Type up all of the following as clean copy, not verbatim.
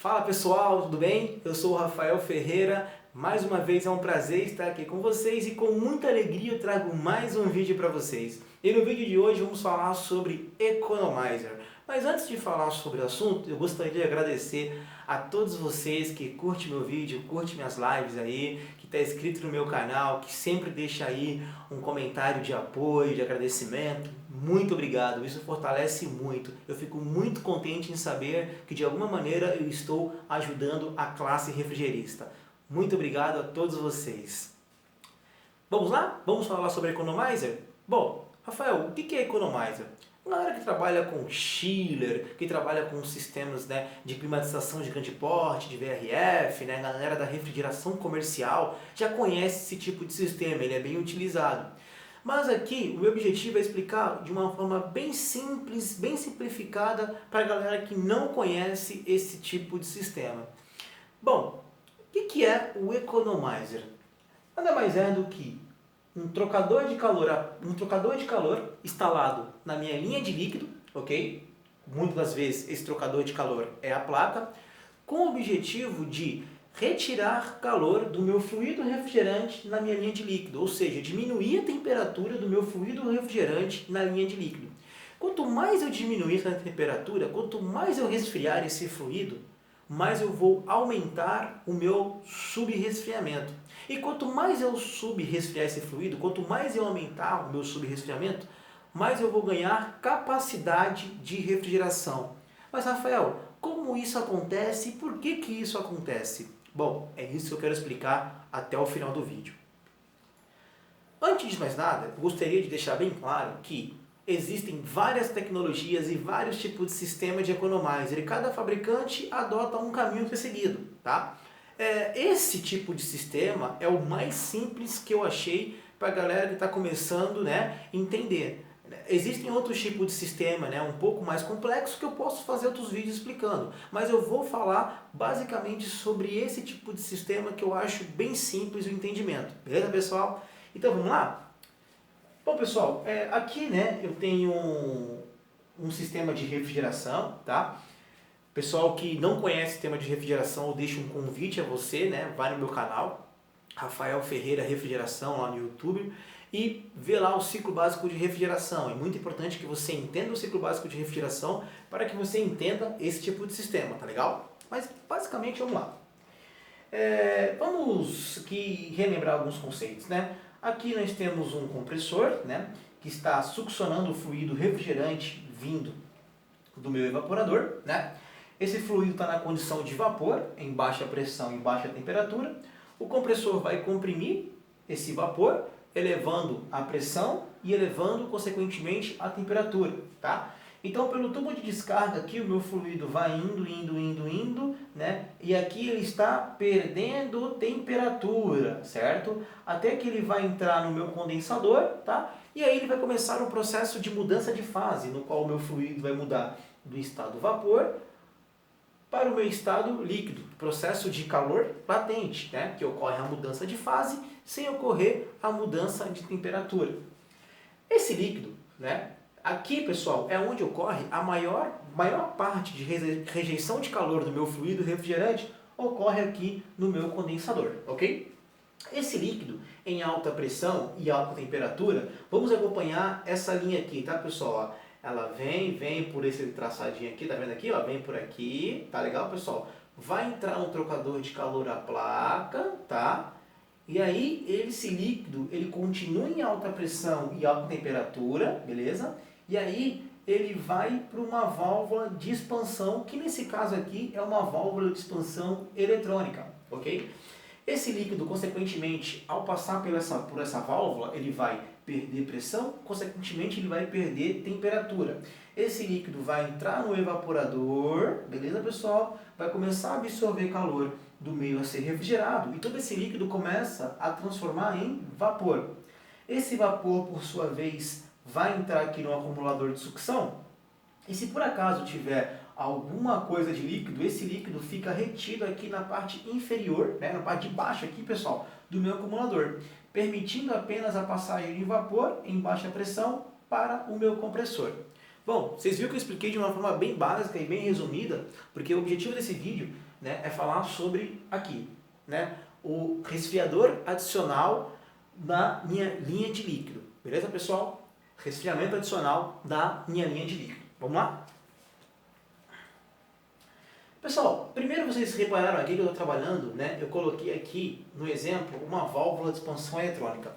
Fala pessoal, tudo bem? Eu sou o Rafael Ferreira. Mais uma vez é um prazer estar aqui com vocês e com muita alegria eu trago mais um vídeo para vocês. E no vídeo de hoje vamos falar sobre Economizer. Mas antes de falar sobre o assunto, eu gostaria de agradecer a todos vocês que curtem meu vídeo, curtem minhas lives aí, que está inscrito no meu canal, que sempre deixa aí um comentário de apoio, de agradecimento. Muito obrigado, isso fortalece muito. Eu fico muito contente em saber que de alguma maneira eu estou ajudando a classe refrigerista. Muito obrigado a todos vocês. Vamos lá? Vamos falar sobre Economizer? Bom, Rafael, o que é Economizer? Uma galera que trabalha com chiller, que trabalha com sistemas, de climatização de grande porte, de VRF, galera da refrigeração comercial, já conhece esse tipo de sistema, ele é bem utilizado. Mas aqui o meu objetivo é explicar de uma forma bem simples, bem simplificada para a galera que não conhece esse tipo de sistema. Bom, o que é o Economizer? Nada mais é do que um trocador de calor instalado na minha linha de líquido, ok? Muitas das vezes esse trocador de calor é a placa, com o objetivo de retirar calor do meu fluido refrigerante na minha linha de líquido, ou seja, diminuir a temperatura do meu fluido refrigerante na linha de líquido. Quanto mais eu diminuir essa temperatura, quanto mais eu resfriar esse fluido, mais eu vou aumentar o meu subresfriamento. E quanto mais eu subresfriar esse fluido, quanto mais eu aumentar o meu subresfriamento, mais eu vou ganhar capacidade de refrigeração. Mas Rafael, como isso acontece e por que isso acontece? Bom, é isso que eu quero explicar até o final do vídeo. Antes de mais nada, eu gostaria de deixar bem claro que existem várias tecnologias e vários tipos de sistema de economizer e cada fabricante adota um caminho a ser seguido, tá? Esse tipo de sistema é o mais simples que eu achei para a galera que está começando a entender. Existem outros tipos de sistema um pouco mais complexo que eu posso fazer outros vídeos explicando, mas eu vou falar basicamente sobre esse tipo de sistema que eu acho bem simples o entendimento, beleza pessoal? Então vamos lá? Bom pessoal, aqui eu tenho um sistema de refrigeração, tá? Pessoal que não conhece sistema de refrigeração, eu deixo um convite a você, vai no meu canal, Rafael Ferreira Refrigeração lá no YouTube, e vê lá o ciclo básico de refrigeração. É muito importante que você entenda o ciclo básico de refrigeração para que você entenda esse tipo de sistema, tá legal? Mas basicamente vamos lá. Vamos aqui relembrar alguns conceitos, Aqui nós temos um compressor, que está succionando o fluido refrigerante vindo do meu evaporador, Esse fluido está na condição de vapor, em baixa pressão e baixa temperatura. O compressor vai comprimir esse vapor, elevando a pressão e elevando, consequentemente, a temperatura, tá? Então, pelo tubo de descarga aqui, o meu fluido vai indo, e aqui ele está perdendo temperatura, certo? Até que ele vai entrar no meu condensador, tá? E aí ele vai começar um processo de mudança de fase, no qual o meu fluido vai mudar do estado vapor para o meu estado líquido, processo de calor latente, que ocorre a mudança de fase sem ocorrer a mudança de temperatura. Esse líquido, aqui pessoal, é onde ocorre a maior parte de rejeição de calor do meu fluido refrigerante, ocorre aqui no meu condensador, ok? Esse líquido em alta pressão e alta temperatura, vamos acompanhar essa linha aqui, tá pessoal? Ela vem por esse traçadinho aqui, tá vendo aqui? Ó, vem por aqui, tá legal pessoal? Vai entrar no trocador de calor a placa, tá? E aí esse líquido, ele continua em alta pressão e alta temperatura, beleza? E aí ele vai para uma válvula de expansão, que nesse caso aqui é uma válvula de expansão eletrônica, ok? Esse líquido, consequentemente, ao passar por essa válvula, ele vai perder pressão, consequentemente ele vai perder temperatura. Esse líquido vai entrar no evaporador, beleza pessoal? Vai começar a absorver calor do meio a ser refrigerado e todo esse líquido começa a transformar em vapor. Esse vapor, por sua vez, vai entrar aqui no acumulador de sucção e se por acaso tiver alguma coisa de líquido, esse líquido fica retido aqui na parte inferior, na parte de baixo aqui, pessoal, do meu acumulador, permitindo apenas a passagem de vapor em baixa pressão para o meu compressor. Bom, vocês viram que eu expliquei de uma forma bem básica e bem resumida, porque o objetivo desse vídeo né, é falar sobre aqui, né, o resfriador adicional da minha linha de líquido. Beleza, pessoal? Resfriamento adicional da minha linha de líquido. Vamos lá? Pessoal, primeiro vocês repararam aqui que eu estou trabalhando, né? Eu coloquei aqui no exemplo uma válvula de expansão eletrônica.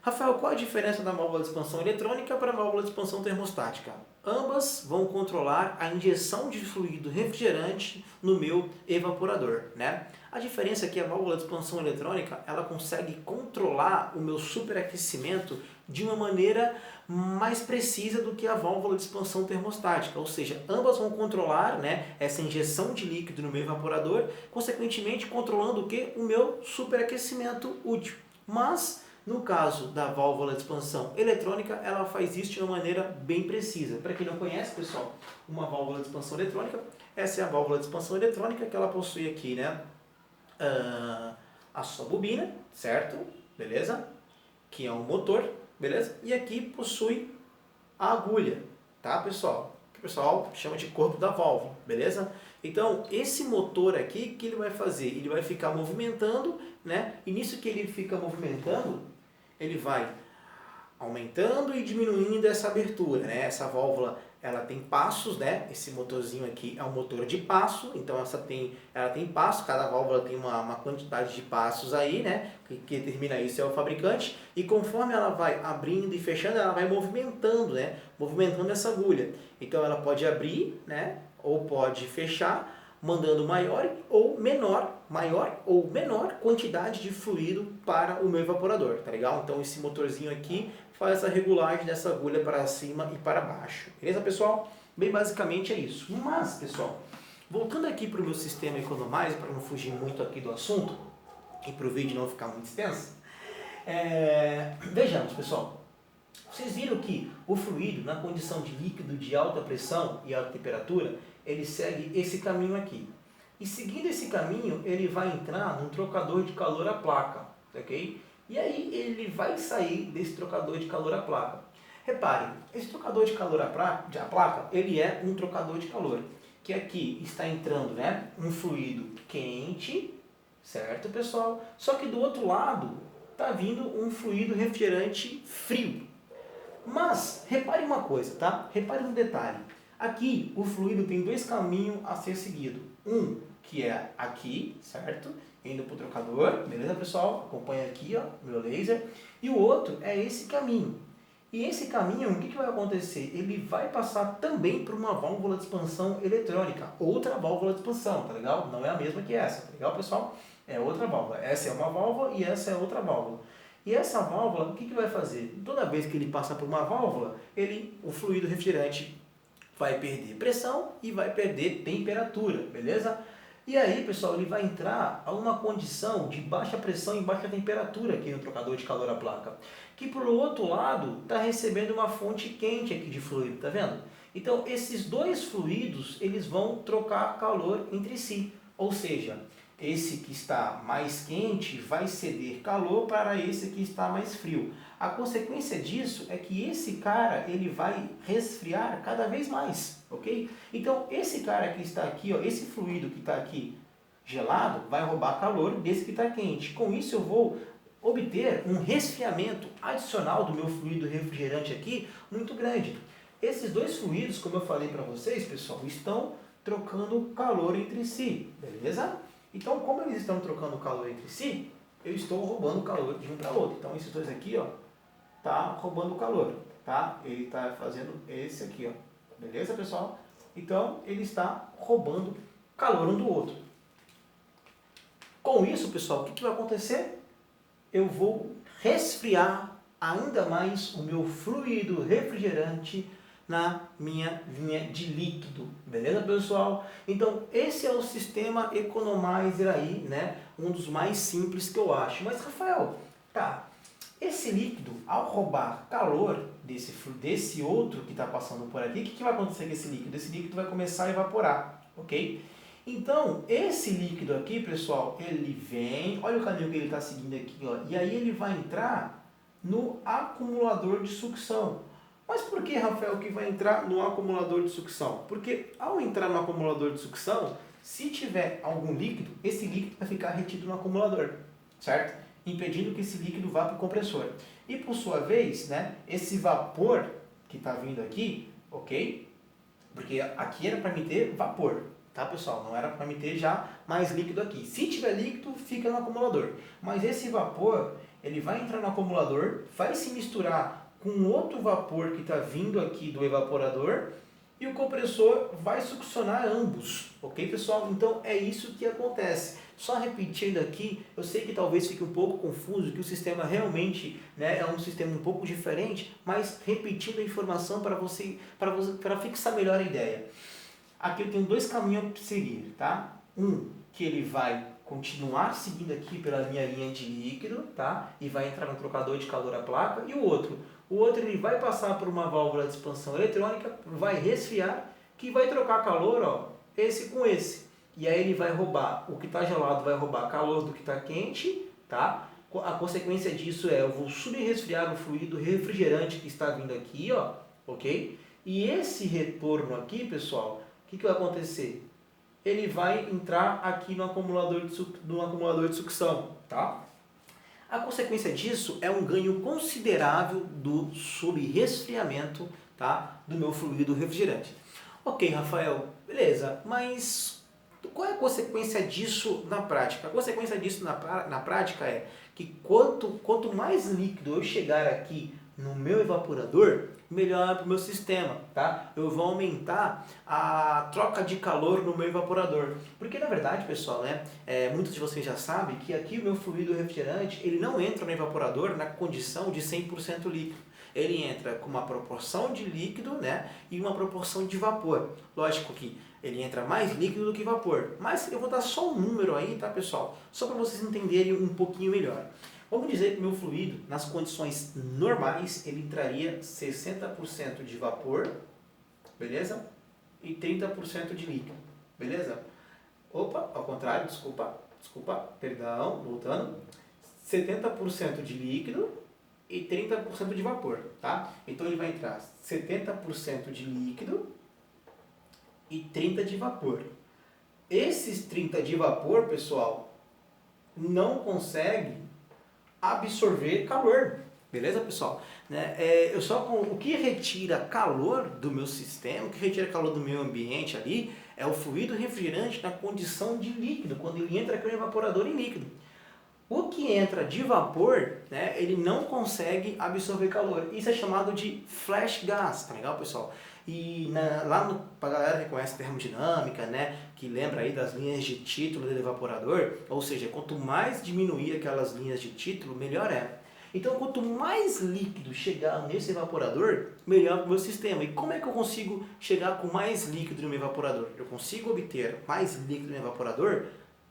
Rafael, qual a diferença da válvula de expansão eletrônica para a válvula de expansão termostática? Ambas vão controlar a injeção de fluido refrigerante no meu evaporador, né? A diferença é que a válvula de expansão eletrônica, ela consegue controlar o meu superaquecimento de uma maneira mais precisa do que a válvula de expansão termostática, ou seja, ambas vão controlar, né, essa injeção de líquido no meu evaporador, consequentemente controlando o que? O meu superaquecimento útil. Mas no caso da válvula de expansão eletrônica, ela faz isso de uma maneira bem precisa. Para quem não conhece, pessoal, uma válvula de expansão eletrônica, essa é a válvula de expansão eletrônica que ela possui aqui, né? A sua bobina, certo? Beleza? Que é um motor, beleza? E aqui possui a agulha, tá, pessoal? Que o pessoal chama de corpo da válvula, beleza? Então, esse motor aqui, o que ele vai fazer? Ele vai ficar movimentando, né? E nisso que ele fica movimentando, ele vai aumentando e diminuindo essa abertura, né? Essa válvula, ela tem passos, né? Esse motorzinho aqui é um motor de passo, então ela tem passo, cada válvula tem uma quantidade de passos aí, né? Que determina isso é o fabricante, e conforme ela vai abrindo e fechando, ela vai movimentando, né? Movimentando essa agulha. Então ela pode abrir, né? Ou pode fechar, mandando maior ou menor quantidade de fluido para o meu evaporador, tá legal? Então esse motorzinho aqui faz essa regulagem dessa agulha para cima e para baixo, beleza, pessoal? Bem basicamente é isso. Mas, pessoal, voltando aqui para o meu sistema Economize, para não fugir muito aqui do assunto e para o vídeo não ficar muito extenso, vejamos, pessoal. Vocês viram que o fluido, na condição de líquido de alta pressão e alta temperatura, ele segue esse caminho aqui. E seguindo esse caminho, ele vai entrar num trocador de calor à placa, ok? E aí ele vai sair desse trocador de calor à placa. Reparem, esse trocador de calor à placa, ele é um trocador de calor, que aqui está entrando, né, um fluido quente, certo, pessoal? Só que do outro lado está vindo um fluido refrigerante frio. Mas, repare uma coisa, tá? Repare um detalhe. Aqui, o fluido tem dois caminhos a ser seguido. Um, que é aqui, certo? Indo para o trocador, beleza, pessoal? Acompanha aqui, ó, meu laser. E o outro é esse caminho. E esse caminho, o que vai acontecer? Ele vai passar também por uma válvula de expansão eletrônica. Outra válvula de expansão, tá legal? Não é a mesma que essa, tá legal, pessoal? É outra válvula. Essa é uma válvula e essa é outra válvula. E essa válvula, o que vai fazer? Toda vez que ele passa por uma válvula, o fluido refrigerante vai perder pressão e vai perder temperatura, beleza? E aí, pessoal, ele vai entrar a uma condição de baixa pressão e baixa temperatura aqui no trocador de calor à placa, que por outro lado está recebendo uma fonte quente aqui de fluido, tá vendo? Então, esses dois fluidos, eles vão trocar calor entre si, ou seja, esse que está mais quente vai ceder calor para esse que está mais frio. A consequência disso é que esse cara ele vai resfriar cada vez mais, ok? Então esse cara que está aqui, ó, esse fluido que está aqui gelado, vai roubar calor desse que está quente. Com isso eu vou obter um resfriamento adicional do meu fluido refrigerante aqui muito grande. Esses dois fluidos, como eu falei para vocês, pessoal, estão trocando calor entre si, beleza? Então, como eles estão trocando calor entre si, eu estou roubando calor de um para outro. Então, esses dois aqui, ó, tá roubando calor, tá? Ele está fazendo esse aqui, ó. Beleza, pessoal? Então, ele está roubando calor um do outro. Com isso, pessoal, o que vai acontecer? Eu vou resfriar ainda mais o meu fluido refrigerante na minha linha de líquido, beleza, pessoal? Então, esse é o sistema Economizer aí, né? Um dos mais simples que eu acho. Mas, Rafael, tá, esse líquido, ao roubar calor desse outro que está passando por aqui, o que vai acontecer com esse líquido? Esse líquido vai começar a evaporar, ok? Então, esse líquido aqui, pessoal, ele vem, olha o caminho que ele está seguindo aqui, ó, e aí ele vai entrar no acumulador de sucção. Mas por que, Rafael, que vai entrar no acumulador de sucção? Porque ao entrar no acumulador de sucção, se tiver algum líquido, esse líquido vai ficar retido no acumulador, certo? Impedindo que esse líquido vá para o compressor. E por sua vez, né, esse vapor que está vindo aqui, ok? Porque aqui era para me ter vapor, tá, pessoal? Não era para me ter já mais líquido aqui. Se tiver líquido, fica no acumulador. Mas esse vapor, ele vai entrar no acumulador, vai se misturar com outro vapor que está vindo aqui do evaporador e o compressor vai succionar ambos, ok, pessoal? Então é isso que acontece. Só repetindo aqui, eu sei que talvez fique um pouco confuso, que o sistema realmente, né, é um sistema um pouco diferente, mas repetindo a informação para fixar melhor a ideia. Aqui eu tenho dois caminhos para seguir, tá? Um, que ele vai continuar seguindo aqui pela minha linha de líquido, tá? E vai entrar no trocador de calor a placa. E o outro ele vai passar por uma válvula de expansão eletrônica, vai resfriar, que vai trocar calor, ó, esse com esse. E aí ele vai roubar, o que está gelado vai roubar calor do que está quente, tá? A consequência disso é, eu vou subresfriar o fluido refrigerante que está vindo aqui, ó, ok? E esse retorno aqui, pessoal, o que vai acontecer? Ele vai entrar aqui no acumulador de sucção, tá? A consequência disso é um ganho considerável do subresfriamento, tá, do meu fluido refrigerante. Ok, Rafael, beleza, mas qual é a consequência disso na prática? A consequência disso na prática é que quanto mais líquido eu chegar aqui no meu evaporador, melhor para o meu sistema, tá? Eu vou aumentar a troca de calor no meu evaporador. Porque na verdade, pessoal, né, muitos de vocês já sabem que aqui o meu fluido refrigerante, ele não entra no evaporador na condição de 100% líquido. Ele entra com uma proporção de líquido, né, e uma proporção de vapor. Lógico que ele entra mais líquido do que vapor, mas eu vou dar só um número aí, tá, pessoal? Só para vocês entenderem um pouquinho melhor. Vamos dizer que o meu fluido, nas condições normais, ele entraria 60% de vapor, beleza? E 30% de líquido, beleza? Opa, ao contrário, desculpa, perdão, voltando. 70% de líquido e 30% de vapor, tá? Então ele vai entrar 70% de líquido e 30% de vapor. Esses 30% de vapor, pessoal, não conseguem absorver calor, beleza, pessoal? O que retira calor do meu sistema, o que retira calor do meu ambiente ali, é o fluido refrigerante na condição de líquido, quando ele entra aqui no evaporador em líquido. O que entra de vapor, né, ele não consegue absorver calor. Isso é chamado de flash gas, tá legal, pessoal? E pra galera que conhece termodinâmica, né, que lembra aí das linhas de título do evaporador, ou seja, quanto mais diminuir aquelas linhas de título, melhor é. Então, quanto mais líquido chegar nesse evaporador, melhor para o meu sistema. E como é que eu consigo chegar com mais líquido no meu evaporador? Eu consigo obter mais líquido no evaporador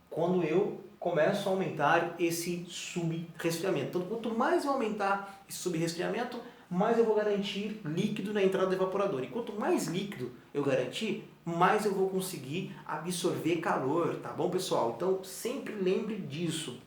quando eu começo a aumentar esse subresfriamento. Então, quanto mais eu aumentar esse subresfriamento, mais eu vou garantir líquido na entrada do evaporador. E quanto mais líquido eu garantir, mais eu vou conseguir absorver calor, tá bom, pessoal? Então, sempre lembre disso.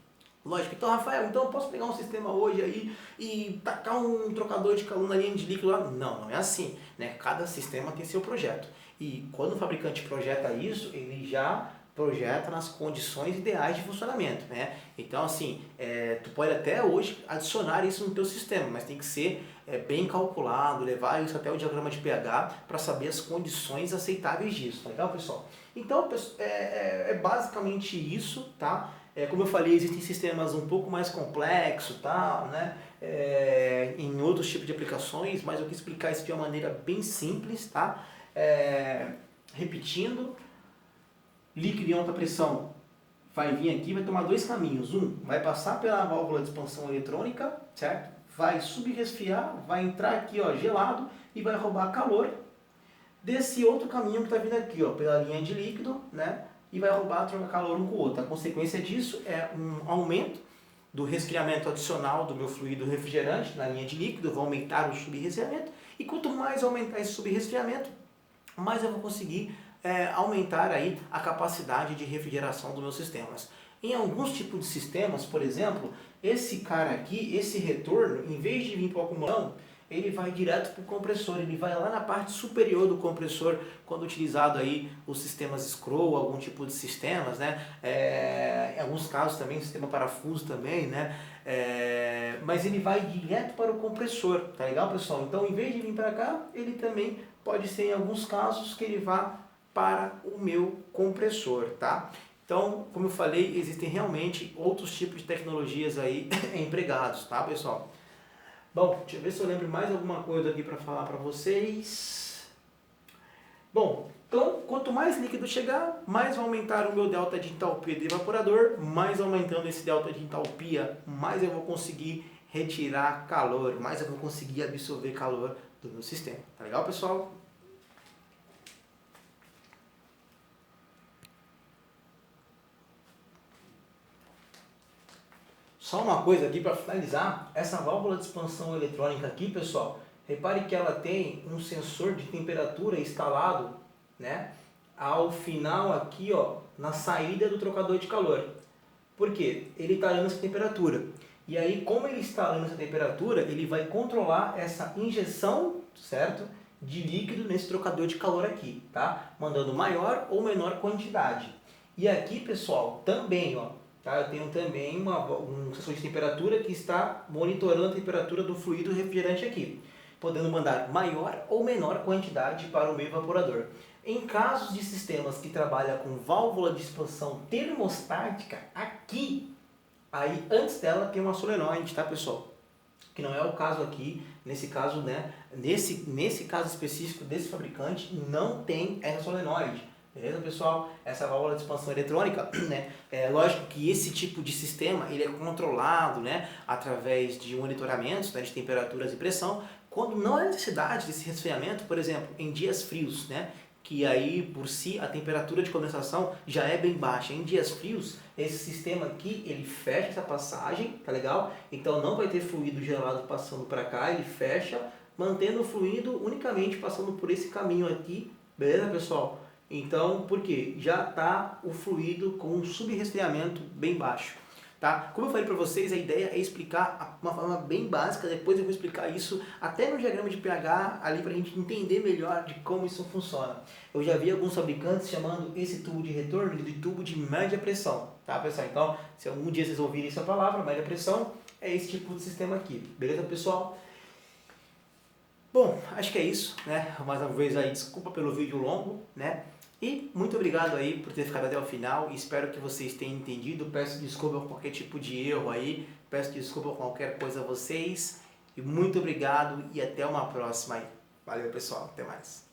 Lógico. Então, Rafael, então eu posso pegar um sistema hoje aí e tacar um trocador de calor na linha de líquido lá? Não, não é assim, né? Cada sistema tem seu projeto. E quando o fabricante projeta isso, ele já projeta nas condições ideais de funcionamento, né? Então, assim, tu pode até hoje adicionar isso no teu sistema, mas tem que ser bem calculado, levar isso até o diagrama de pH para saber as condições aceitáveis disso, tá legal, pessoal? Então, é basicamente isso, tá? Como eu falei, existem sistemas um pouco mais complexos, tá, né? Em outros tipos de aplicações, mas eu quis explicar isso de uma maneira bem simples, tá? Repetindo, líquido em alta pressão vai vir aqui, vai tomar dois caminhos. Um, vai passar pela válvula de expansão eletrônica, certo? Vai subresfriar, vai entrar aqui, ó, gelado e vai roubar calor desse outro caminho que está vindo aqui, ó, pela linha de líquido, né? E vai roubar, trocar calor um com o outro. A consequência disso é um aumento do resfriamento adicional do meu fluido refrigerante na linha de líquido, eu vou aumentar o subresfriamento, e quanto mais eu aumentar esse subresfriamento, mais eu vou conseguir aumentar aí a capacidade de refrigeração dos meus sistemas. Em alguns tipos de sistemas, por exemplo, esse cara aqui, esse retorno, em vez de vir para o acumulador, ele vai direto para o compressor, ele vai lá na parte superior do compressor, quando utilizado aí os sistemas scroll, algum tipo de sistemas, né? Em alguns casos também, sistema parafuso também, né? Mas ele vai direto para o compressor, tá legal, pessoal? Então, em vez de vir para cá, ele também pode ser em alguns casos que ele vá para o meu compressor, tá? Então, como eu falei, existem realmente outros tipos de tecnologias aí empregados, tá, pessoal? Bom, deixa eu ver se eu lembro mais alguma coisa aqui para falar para vocês. Bom, então, quanto mais líquido chegar, mais vai aumentar o meu delta de entalpia do evaporador, mais aumentando esse delta de entalpia, mais eu vou conseguir retirar calor, mais eu vou conseguir absorver calor do meu sistema. Tá legal, pessoal? Só uma coisa aqui para finalizar, essa válvula de expansão eletrônica aqui, pessoal, repare que ela tem um sensor de temperatura instalado, né, ao final aqui, ó, na saída do trocador de calor. Por quê? Ele está dando essa temperatura. E aí, como ele está dando essa temperatura, ele vai controlar essa injeção, certo, de líquido nesse trocador de calor aqui, tá? Mandando maior ou menor quantidade. E aqui, pessoal, também, ó, tá? Eu tenho também um sensor de temperatura que está monitorando a temperatura do fluido refrigerante aqui, podendo mandar maior ou menor quantidade para o meu evaporador. Em casos de sistemas que trabalham com válvula de expansão termostática, aqui, aí antes dela tem uma solenoide, tá, pessoal? Que não é o caso aqui, nesse caso, né? Nesse caso específico desse fabricante, não tem essa solenoide. Beleza, pessoal? Essa válvula de expansão eletrônica, né? É lógico que esse tipo de sistema ele é controlado, né? Através de monitoramentos, né? De temperaturas e pressão, quando não há necessidade desse resfriamento, por exemplo, em dias frios, né? Que aí por si a temperatura de condensação já é bem baixa. Em dias frios, esse sistema aqui ele fecha essa passagem, tá legal? Então não vai ter fluido gelado passando para cá, ele fecha, mantendo o fluido unicamente passando por esse caminho aqui, beleza, pessoal? Então, por quê? Já está o fluido com um subresfriamento bem baixo. Tá? Como eu falei para vocês, a ideia é explicar uma forma bem básica, depois eu vou explicar isso até no diagrama de pH, ali para a gente entender melhor de como isso funciona. Eu já vi alguns fabricantes chamando esse tubo de retorno de tubo de média pressão, tá, pessoal? Então, se algum dia vocês ouvirem essa palavra, média pressão, é esse tipo de sistema aqui, beleza, pessoal? Bom, acho que é isso, né? Mais uma vez aí, desculpa pelo vídeo longo, né? E muito obrigado aí por ter ficado até o final, espero que vocês tenham entendido, peço desculpa por qualquer tipo de erro aí, peço desculpa por qualquer coisa a vocês, e muito obrigado e até uma próxima aí. Valeu, pessoal, até mais.